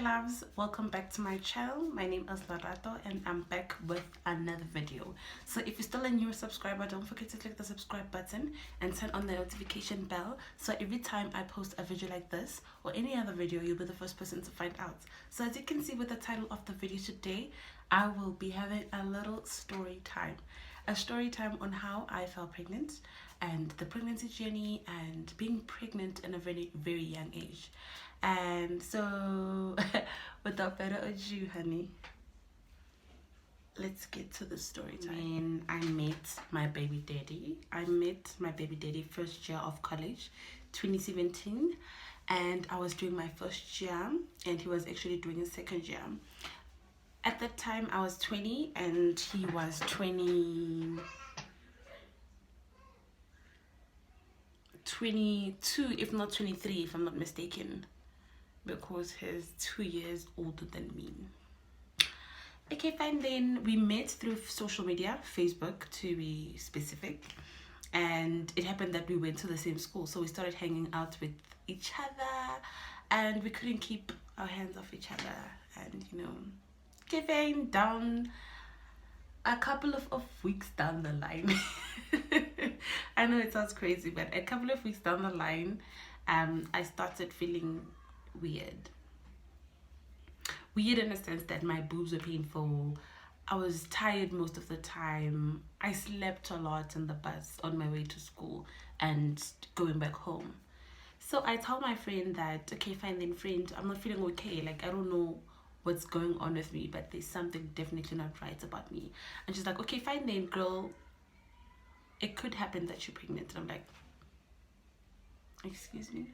loves, welcome back to my channel. My name is Lerato and I'm back with another video. So if you're still a new subscriber, don't forget to click the subscribe button and turn on the notification bell, so every time I post a video like this or any other video, you'll be the first person to find out. So as you can see with the title of the video today, I will be having a little story time. A story time on how I fell pregnant and the pregnancy journey and being pregnant in a very, very young age. And so without further ado, honey, let's get to the story time. When I met my baby daddy first year of college, 2017, and I was doing my first year and he was actually doing his second year. At that time I was 20 and he was 22, if not 23, if I'm not mistaken, because he's 2 years older than me. Okay, fine. Then we met through social media, Facebook to be specific, and it happened that we went to the same school, so we started hanging out with each other and we couldn't keep our hands off each other. And you know, getting down a couple of weeks down the line I know it sounds crazy, but a couple of weeks down the line, I started feeling weird in a sense that my boobs were painful. I was tired most of the time. I slept a lot in the bus on my way to school and going back home. So I told my friend that, okay, fine then, friend, I'm not feeling okay. Like, I don't know what's going on with me, but there's something definitely not right about me. And she's like, okay, fine then, girl, it could happen that you're pregnant. And I'm like, excuse me?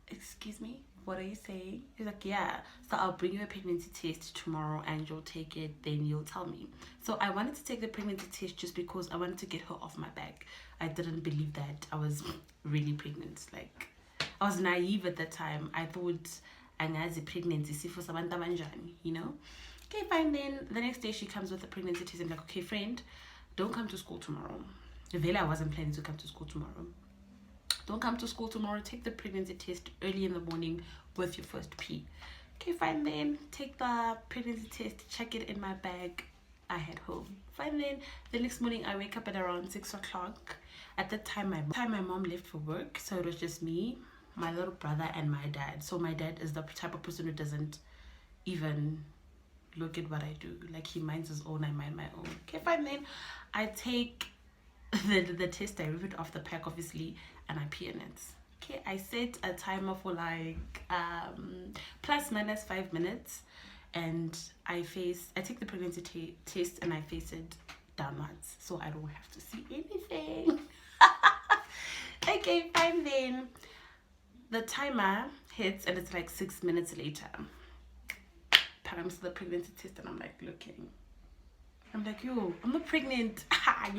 Excuse me, what are you saying? He's like, yeah, so I'll bring you a pregnancy test tomorrow and you'll take it, then you'll tell me. So I wanted to take the pregnancy test just because I wanted to get her off my back. I didn't believe that I was really pregnant. Like, I was naive at that time. I thought angazi pregnancy sifo sabantu abanjani, you know. Okay, fine. Then the next day she comes with the pregnancy test. I'm like, okay, friend, don't come to school tomorrow. Really, I wasn't planning to come to school tomorrow. Don't come to school tomorrow. Take the pregnancy test early in the morning with your first pee. Okay, fine then. Take the pregnancy test, check it in my bag. I head home. Fine then. The next morning I wake up at around 6 o'clock. At that time my mom left for work, so it was just me, my little brother, and my dad. So my dad is the type of person who doesn't even look at what I do. Like, he minds his own, I mind my own. Okay, fine then. I take the test, I rip it off the pack obviously, and I pee in it. Okay, I set a timer for like plus minus 5 minutes, and I take the pregnancy test and I face it downwards so I don't have to see anything. Okay, fine then. The timer hits and it's like 6 minutes later. Comes to the pregnancy test and I'm like looking. I'm like, yo, I'm not pregnant. I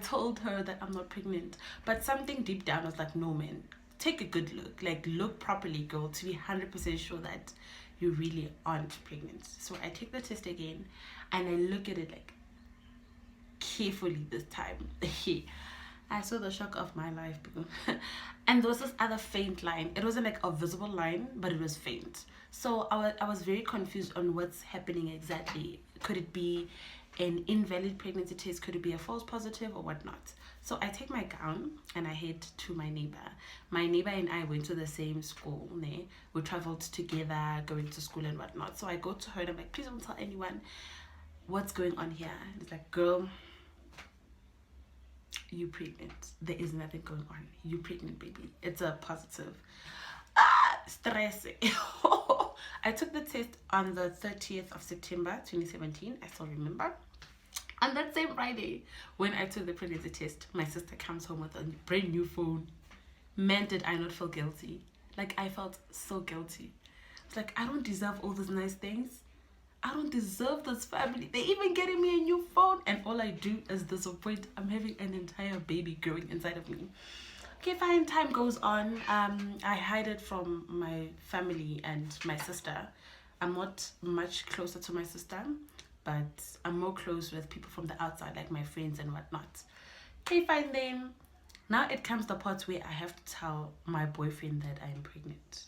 told her that I'm not pregnant. But something deep down was like, no, man, take a good look. Like, look properly, girl, to be 100% sure that you really aren't pregnant. So I take the test again and I look at it like carefully this time. I saw the shock of my life. And there was this other faint line. It wasn't like a visible line, but it was faint. So I was very confused on what's happening exactly. Could it be an invalid pregnancy test? Could it be a false positive or whatnot? So I take my gown and I head to my neighbor. My neighbor and I went to the same school. We traveled together, going to school and whatnot. So I go to her and I'm like, please don't tell anyone what's going on here. And it's like, girl, you pregnant. There is nothing going on. You pregnant, baby. It's a positive. Stressing. I took the test on the 30th of September 2017. I still remember. On that same Friday, when I took the pregnancy test, my sister comes home with a brand new phone. Man, did I not feel guilty. Like, I felt so guilty. It's like, I don't deserve all those nice things. I don't deserve this family. They even getting me a new phone, and all I do is disappoint. I'm having an entire baby growing inside of me. Okay, fine, time goes on. I hide it from my family and my sister. I'm not much closer to my sister, but I'm more close with people from the outside, like my friends and whatnot. Okay, fine then. Now it comes the part where I have to tell my boyfriend that I'm pregnant.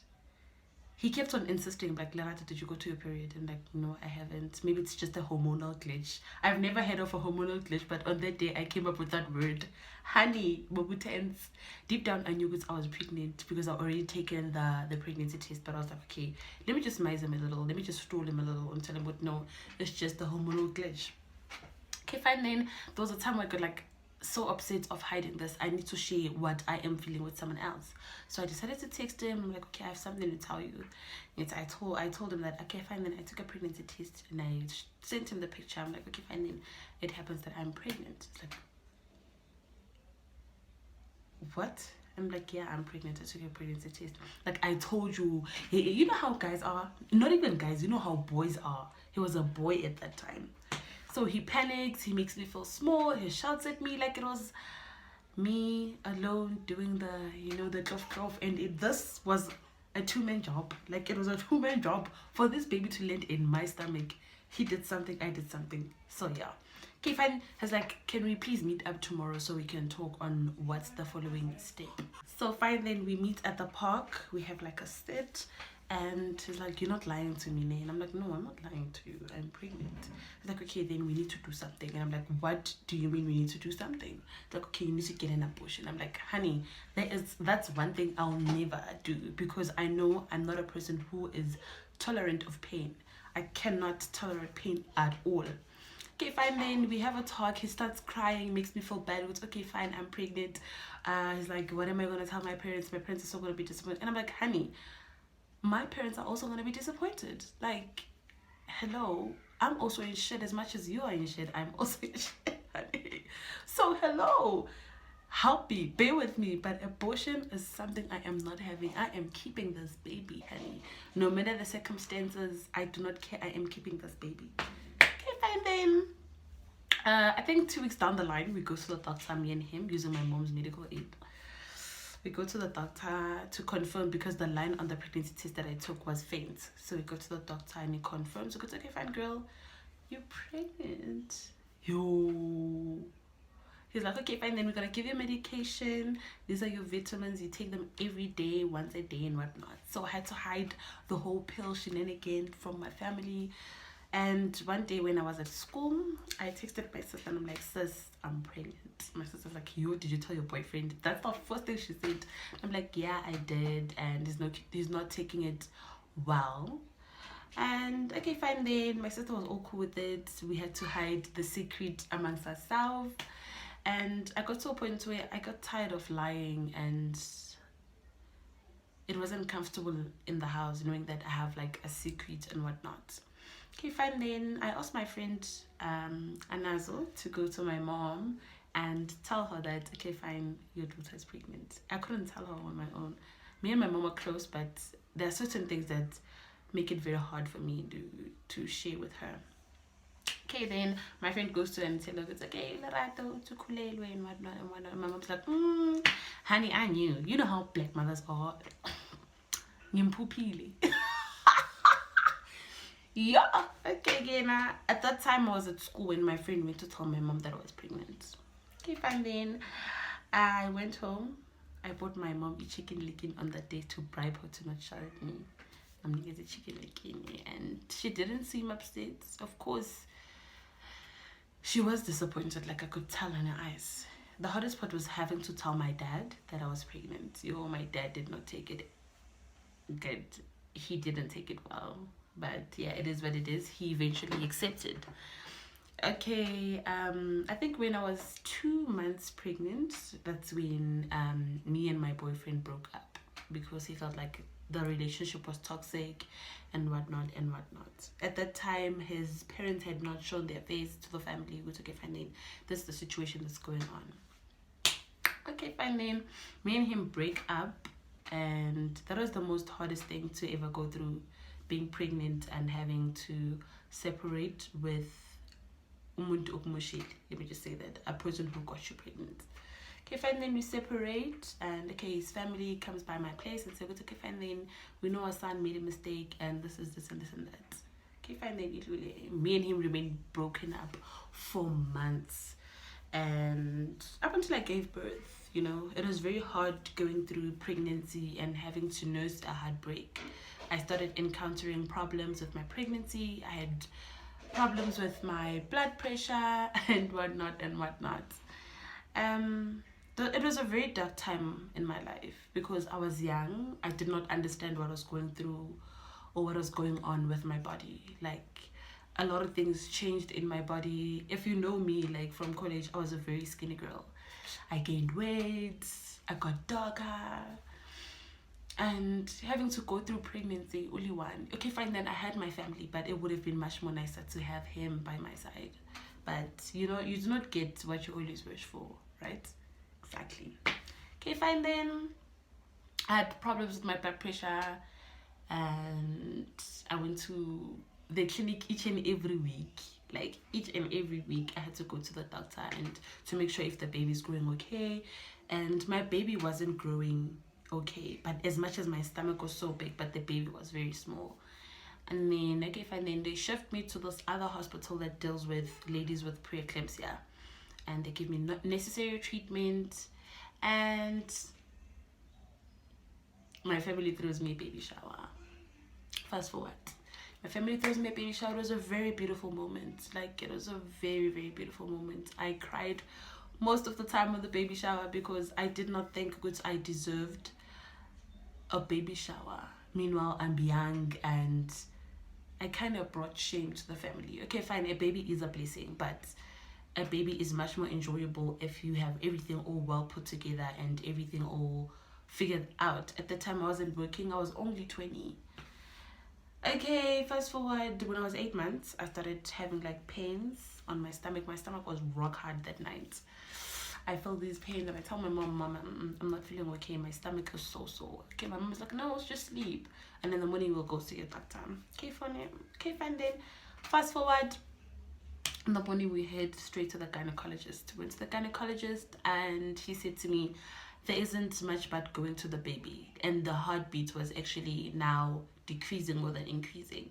he kept on insisting, like, Lerato, did you go to your period? And like, no, I haven't. Maybe it's just a hormonal glitch. I've never heard of a hormonal glitch, but on that day I came up with that word. Honey, Bobutens. Deep down I knew because I was pregnant, because I already taken the pregnancy test, but I was like, okay, let me just mize him a little, let me just stall him a little and tell him what, no, it's just a hormonal glitch. Okay, fine. Then there was a time where I got like so upset of hiding this. I need to share what I am feeling with someone else. So I decided to text him. I'm like, okay, I have something to tell you. Yes, I told him that, okay, fine. Then I took a pregnancy test and I sent him the picture. I'm like, okay, fine. Then it happens that I'm pregnant. It's like, what? I'm like, yeah, I'm pregnant. I took a pregnancy test. Like, I told you. You know how guys are? Not even guys. You know how boys are. He was a boy at that time. So he panics, he makes me feel small, he shouts at me like it was me alone doing the cloth, and this was a two-man job. Like, it was a two-man job for this baby to land in my stomach. He did something, I did something. So yeah. Okay, fine. Has like, can we please meet up tomorrow so we can talk on what's the following step? So fine, then we meet at the park. We have like a sit. And he's like, you're not lying to me, Nay. And I'm like, no, I'm not lying to you. I'm pregnant. He's like, okay, then we need to do something. And I'm like, what do you mean we need to do something? He's like, okay, you need to get an abortion. I'm like, honey, that's one thing I'll never do, because I know I'm not a person who is tolerant of pain. I cannot tolerate pain at all. Okay, fine, then we have a talk. He starts crying, makes me feel bad. It's okay, fine, I'm pregnant. He's like, what am I going to tell my parents? My parents are so going to be disappointed. And I'm like, honey, my parents are also going to be disappointed. Like, hello, I'm also in shit as much as you are in shit. I'm also in shit, honey. So, hello, help me, bear with me. But abortion is something I am not having. I am keeping this baby, honey. No matter the circumstances, I do not care. I am keeping this baby. Okay, fine then. I think 2 weeks down the line, we go to the doctor, me and him, using my mom's medical aid. We go to the doctor to confirm, because the line on the pregnancy test that I took was faint. So we go to the doctor and he confirms. We go, okay, fine, girl, you're pregnant. Yo. He's like, okay, fine, then we're going to give you medication. These are your vitamins. You take them every day, once a day and whatnot. So I had to hide the whole pill shenanigan from my family. And one day when I was at school, I texted my sister and I'm like, sis, I'm pregnant. My sister's like, yo, did you tell your boyfriend? That's the first thing she said. I'm like, yeah, I did. And he's not taking it well. And okay, fine then. My sister was all cool with it. We had to hide the secret amongst ourselves. And I got to a point where I got tired of lying, and it wasn't comfortable in the house knowing that I have like a secret and whatnot. Okay, fine then. I asked my friend Anazo to go to my mom and tell her that, okay, fine, your daughter is pregnant. I couldn't tell her on my own. Me and my mom are close, but there are certain things that make it very hard for me to share with her. Okay, then my friend goes to her and tells her, it's okay, Lerato, to kulelwe and whatnot and whatnot. My mom's like, honey, I knew. You know how black mothers are. Ngimphuphile. Yeah, okay, again, at that time I was at school when my friend went to tell my mom that I was pregnant. Okay, fine then. I went home. I bought my mom a chicken licking on that day to bribe her to not shout at me. I'm gonna get the chicken licking, and she didn't seem upset. Of course, she was disappointed, like I could tell in her eyes. The hardest part was having to tell my dad that I was pregnant. Yo, my dad did not take it good. He didn't take it well. But yeah, it is what it is. He eventually accepted. Okay, I think when I was 2 months pregnant, that's when me and my boyfriend broke up, because he felt like the relationship was toxic and whatnot and whatnot. At that time, his parents had not shown their face to the family. We took, okay, fine then, this is the situation that's going on. Okay, fine then, me and him break up, and that was the most hardest thing to ever go through, being pregnant and having to separate with umuntu okumushile. Let me just say that, a person who got you pregnant. Okay, fine then, we separate, and okay, his family comes by my place and says, okay, fine then, we know our son made a mistake and this is this and this and that. Okay, fine then, me and him remained broken up for months, and up until I gave birth, you know, it was very hard going through pregnancy and having to nurse a heartbreak. I started encountering problems with my pregnancy. I had problems with my blood pressure and whatnot and whatnot. It was a very dark time in my life because I was young. I did not understand what I was going through or what was going on with my body. Like, a lot of things changed in my body. If you know me, like from college, I was a very skinny girl. I gained weight, I got darker, and having to go through pregnancy, only one. Okay, fine, then I had my family, but it would have been much more nicer to have him by my side. But you know, you do not get what you always wish for, right? Exactly. Okay, fine, then I had problems with my blood pressure, and I went to the clinic each and every week. Like, each and every week I had to go to the doctor and to make sure if the baby's growing okay. And my baby wasn't growing okay, but as much as my stomach was so big, but the baby was very small. And then, okay, fine, then they shift me to this other hospital that deals with ladies with preeclampsia, and they give me necessary treatment, and my family throws me a baby shower. Fast forward, my family throws me a baby shower. It was a very beautiful moment. Like, it was a very, very beautiful moment. I cried most of the time of the baby shower because I did not think I deserved a baby shower. Meanwhile, I'm young and I kind of brought shame to the family. Okay, fine, a baby is a blessing, but a baby is much more enjoyable if you have everything all well put together and everything all figured out. At the time I wasn't working, I was only 20. Okay, fast forward, when I was 8 months, I started having like pains on my stomach. My stomach was rock hard that night. I felt these pains and I told my mom, I'm not feeling okay. My stomach is so sore. Okay, my mom was like, no, it's just sleep. And in the morning we'll go see a doctor. Okay, fine. Okay, fine then. Fast forward, in the morning we head straight to the gynecologist. Went to the gynecologist and he said to me, there isn't much but going to the baby. And the heartbeat was actually now decreasing more than increasing.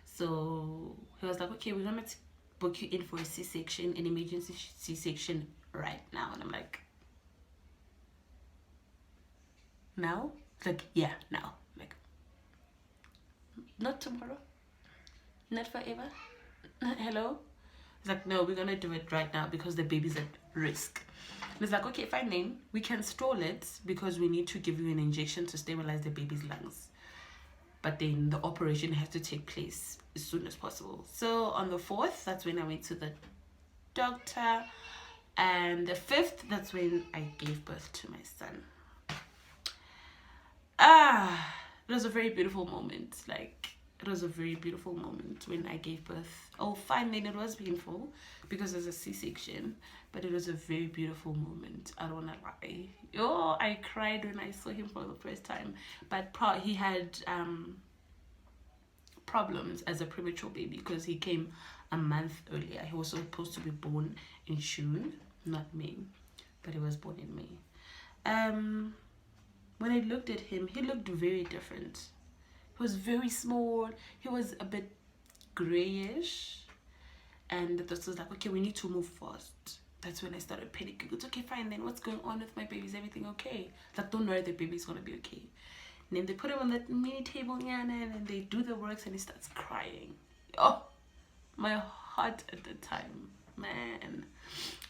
So he was like, okay, we're gonna book you in for a C-section, an emergency C-section right now. And I'm like, now? It's like, yeah, now. I'm like, not tomorrow, not forever. Hello? It's like, no, we're gonna do it right now because the baby's at risk. And it's like, okay, fine then, we can stall it because we need to give you an injection to stabilize the baby's lungs. But then the operation has to take place as soon as possible. So on the 4th, that's when I went to the doctor. And the 5th, that's when I gave birth to my son. It was a very beautiful moment. Like, it was a very beautiful moment when I gave birth. Oh, fine, then it was painful because it was a C-section, but it was a very beautiful moment. I don't wanna lie. Oh, I cried when I saw him for the first time. But he had problems as a premature baby because he came a month earlier. He was supposed to be born in June, not May, but he was born in May. When I looked at him, he looked very different. He was very small. He was a bit grayish. And the doctor was like, okay, we need to move fast. That's when I started panicking. It's okay, fine, then what's going on with my baby? Is everything okay? Like, don't worry, the baby's gonna be okay. And then they put him on that mini table, and they do the works and he starts crying. Oh, my heart at the time, man.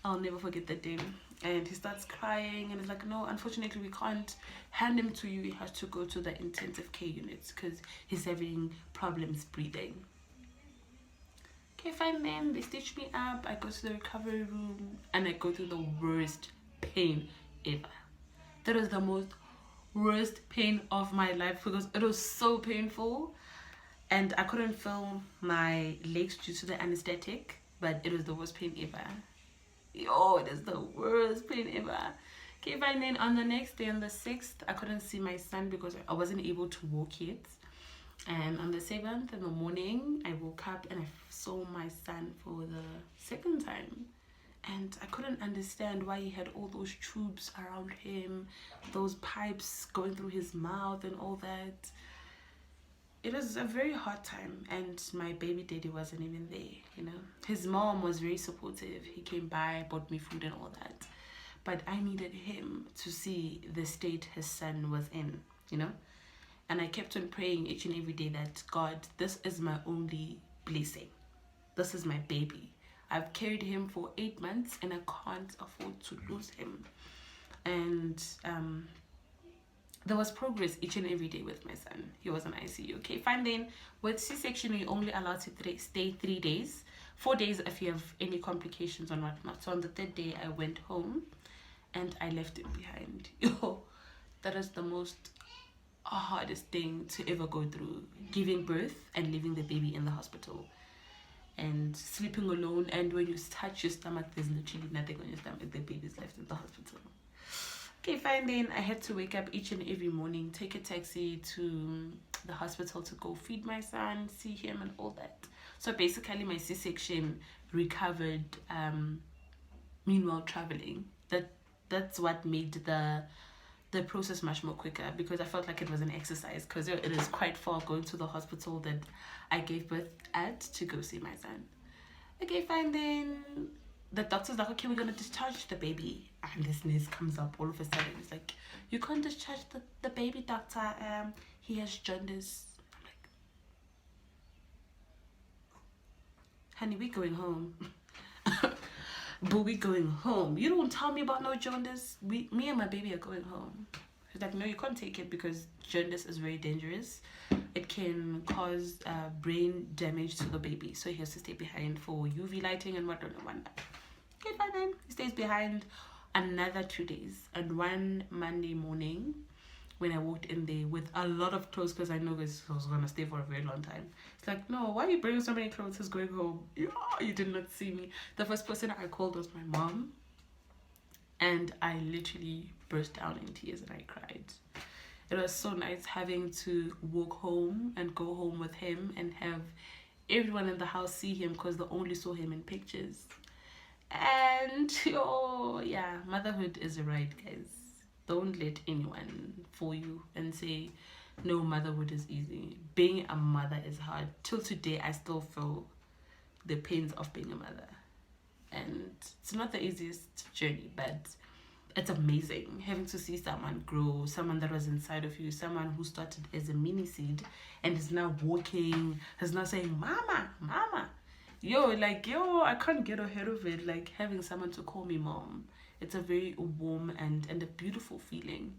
I'll never forget that day. And he starts crying and he's like, no, unfortunately we can't hand him to you. He has to go to the intensive care units because he's having problems breathing. Okay, fine then. They stitch me up. I go to the recovery room and I go through the worst pain ever. That was the most worst pain of my life because it was so painful and I couldn't feel my legs due to the anesthetic, but it was the worst pain ever. Yo, it is the worst pain ever. Okay, fine then. On the next day, on the 6th, I couldn't see my son because I wasn't able to walk yet. And on the 7th in the morning, I woke up and I saw my son for the 2nd time. And I couldn't understand why he had all those tubes around him, those pipes going through his mouth and all that. It was a very hard time, and my baby daddy wasn't even there, you know. His mom was very supportive. He came by, bought me food and all that. But I needed him to see the state his son was in, you know. And I kept on praying each and every day that, God, this is my only blessing. This is my baby. I've carried him for 8 months and I can't afford to lose him. And there was progress each and every day with my son. He was in ICU. Okay, fine then. With C-section, you're only allowed to stay 3 days. 4 days if you have any complications or whatnot. So on the 3rd day, I went home and I left him behind. Yo, that is the most hardest thing to ever go through. Giving birth and leaving the baby in the hospital. And sleeping alone. And when you touch your stomach, there's literally nothing on your stomach. The baby's left in the hospital. Okay, fine then. I had to wake up each and every morning, take a taxi to the hospital to go feed my son, see him and all that. So basically my C-section recovered meanwhile traveling. That's what made the process much more quicker, because I felt like it was an exercise, because it is quite far going to the hospital that I gave birth at to go see my son. Okay, fine then. The doctor's like, okay, we're gonna discharge the baby, and this nurse comes up all of a sudden. It's like, you can't discharge the baby, doctor. He has jaundice. I'm like, honey, we're going home. But we're going home. You don't tell me about no jaundice. Me and my baby are going home. She's like, no, you can't take it because jaundice is very dangerous. It can cause brain damage to the baby. So he has to stay behind for UV lighting and whatnot. Okay, fine then. He stays behind another 2 days. And one Monday morning, when I walked in there with a lot of clothes, because I know this was going to stay for a very long time. It's like, no, why are you bringing so many clothes? He's going home. Yeah, you did not see me. The first person I called was my mom. And I literally burst down in tears and I cried. It was so nice having to walk home and go home with him and have everyone in the house see him, because they only saw him in pictures. And, oh, yeah, motherhood is a ride, guys. Don't let anyone fool you and say, no, motherhood is easy. Being a mother is hard. Till today, I still feel the pains of being a mother. And it's not the easiest journey, but it's amazing having to see someone grow, someone that was inside of you, someone who started as a mini seed and is now walking, is now saying, mama, mama. Yo, I can't get ahead of it. Like, having someone to call me mom. It's a very warm and a beautiful feeling,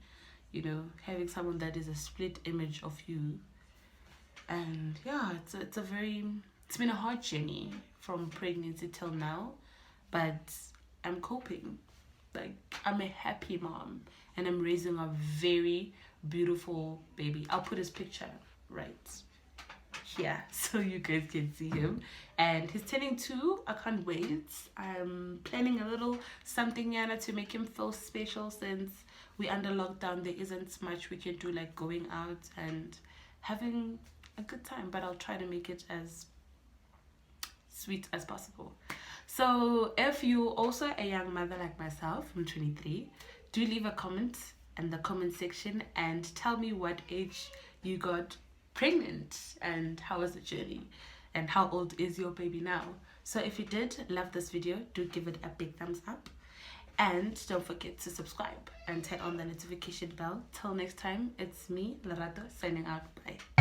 you know, having someone that is a split image of you. And yeah, it's been a hard journey from pregnancy till now, but I'm coping. Like, I'm a happy mom and I'm raising a very beautiful baby. I'll put his picture right here so you guys can see him. And he's turning 2. I can't wait. I'm planning a little something, Yana, to make him feel special, since we're under lockdown. There isn't much we can do, like going out and having a good time, but I'll try to make it as sweet as possible. So if you're also a young mother like myself, I'm 23, do leave a comment in the comment section and tell me what age you got pregnant and how was the journey and how old is your baby now. So if you did love this video, do give it a big thumbs up and don't forget to subscribe and turn on the notification bell. Till next time, it's me, Lerato, signing out. Bye.